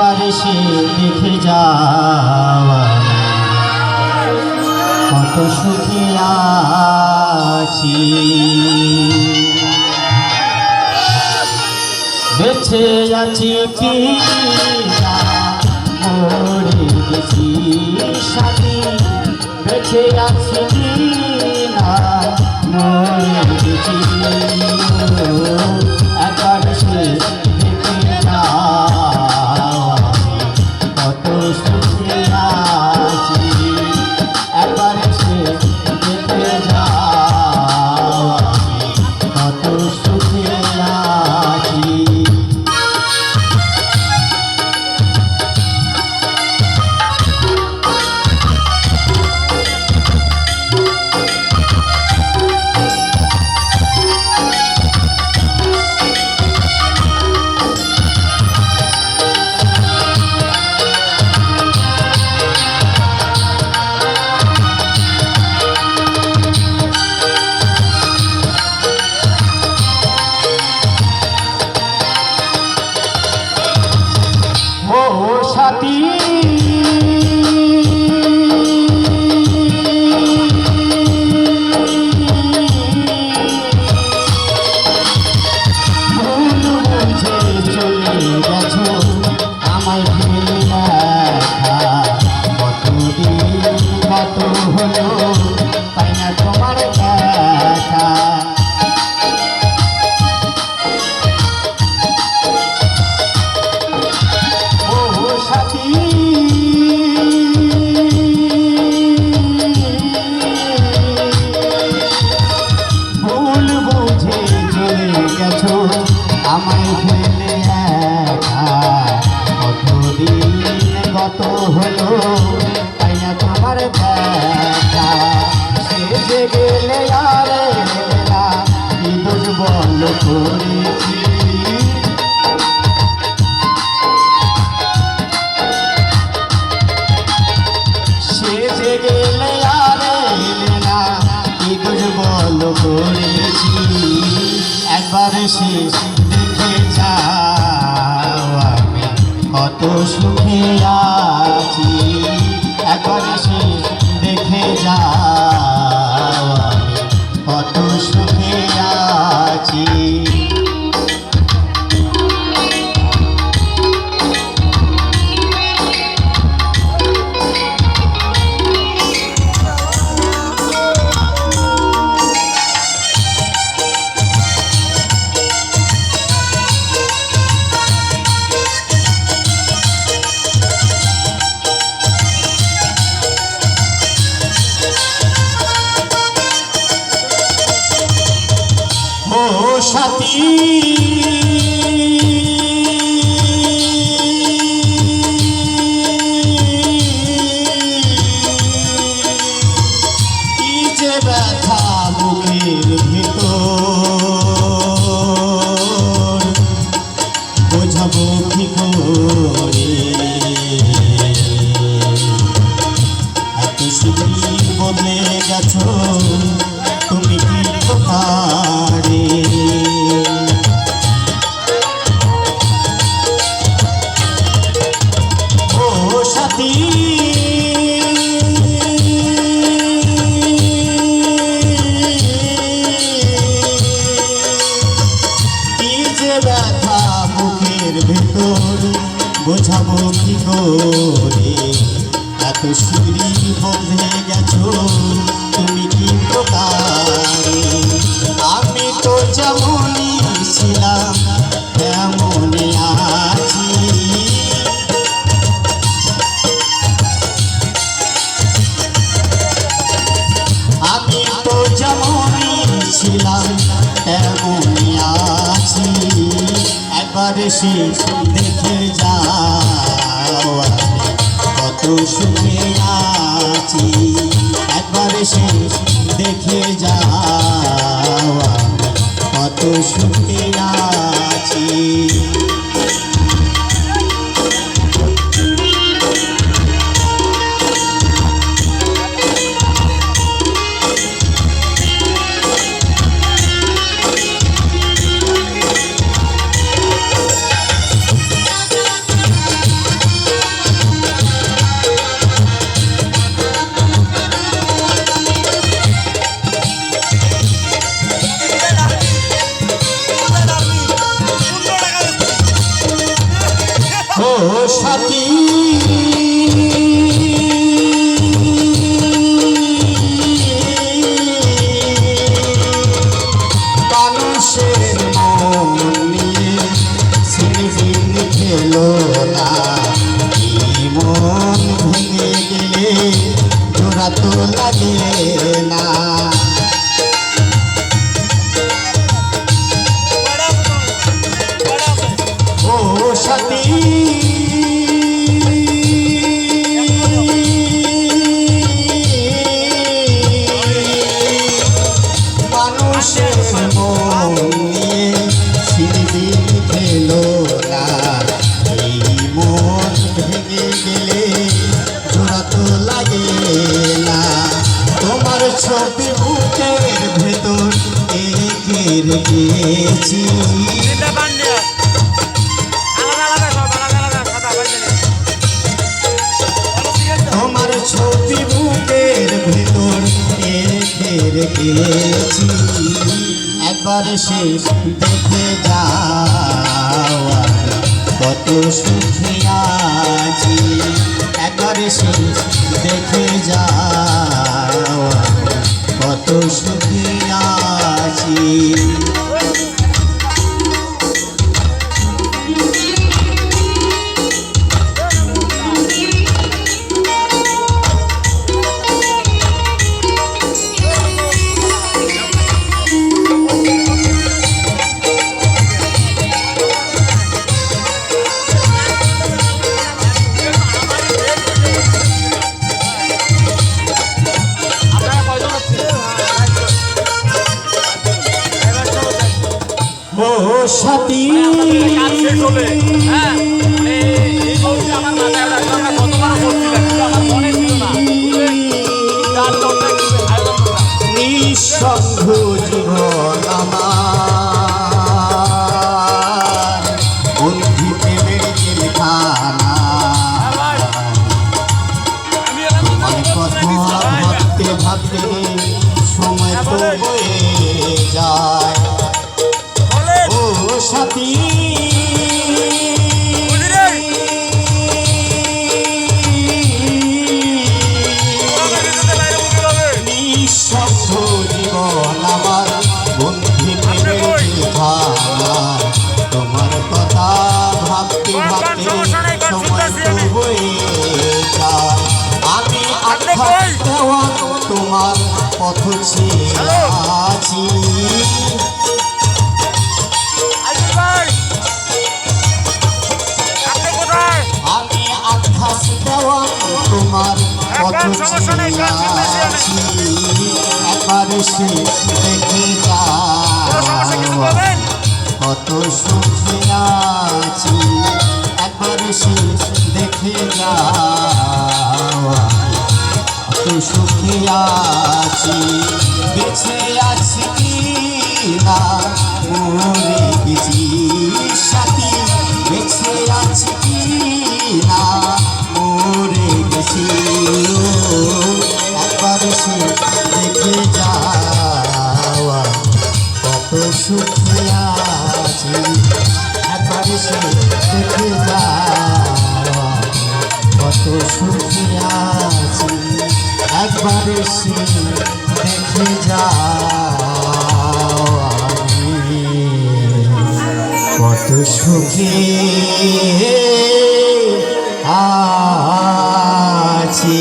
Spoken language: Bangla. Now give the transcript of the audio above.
একবার এসে দেখে যাওয়া কত সুখে আছি। বেঁচে আছি কি না মরে গেছি সাথী, বেঁচে আছি কি না মরে গেছি। একবার সে দেখে যাও কত সুখে আছি। একবার সে দেখে যাও কত সুখে আছি। সাথী ভুল বুঝে চলে গেছো আমায় ভুলে রাখা, কতদিন কত হলো পাই না তোমার দেখা। ভুল বুঝে চলে গেছো আমায় ফেলে একা, কতদিন কত হলো তাই না তোমার দেখা। সে গেলে আর না কি দোষ বল করেছি, সে গেলে আর না কি দোষ বল করেছি। একবার সে দেখে যাও আমি কত সুখে আছি। একবার সে দেখে যাও আমি কত সুখে আছি। সাথী কি যে ব্যথা বুকের ভিতর বোঝাবো কি করে, এত সুখী বলে গেছো তুমি কি পারে। ও সাথী কি যে ব্যথা বুকের ভেতর বোঝাবো কি করে, এত সুরি বদলে গেছো তুমি কি প্রকারে। আমি তো যেমনই ছিলাম তেমনই আছি, আমি তো যেমনই ছিলাম তেমনই আছি। একবার সে দেখে যাও কত সুখে আছি। একবার সে দেখে যাও কত সুখে আছি। ও সাথী মানুষের মন নিয়ে ছিনিমিন খেলো না, এই মন ভেঙে গেলে জোড়া তো লাগে না। ও সাথী মানুষের মন নিয়ে ছিনিমিন খেলো না, এই মন ভেঙে গেলে জোড়া তো লাগে না। তোমার ছবি বুকের ভেতর এঁকে রেখেছি, তোমার ছবি বুকের ভেতর এঁকে রেখেছি। একবার সে দেখে যাও কত সুখী আছি, একবার সে দেখে যাও কত সুখী আছি। ও সাথী নিঃসঙ্গ জীবন আমার, বন্ধু প্রেমের জেলখানা, তোমার কথা ভাবতে ভাবতে সময় তো বয়ে যায়। ও সাথী নিঃশব্দ জীবন আমার, বন্ধু প্রেমের জেলখানা, তোমার কথা ভাবতে ভাবতে সময় তো বয়ে যায়। আমি আঘাত দেওয়া তোমার পথ চেয়ে আছি, আমি আঘাত দেওয়া তোমার পথ চেয়ে আছি। একবার সে দেখে যাও কত সুখে আছি, একবার সে দেখে যাও কত সুখে আছি। বেঁচে আছি কি না মরে গেছি সাথী, বেঁচে আছি কি না মরে গেছি। একবার সে দেখে যাওয়া কত সুখে আছি, একবার সে দেখে যাওয়া কত সুখে আছি, একবার সে দেখে যাওয়া কত সুখে আছি।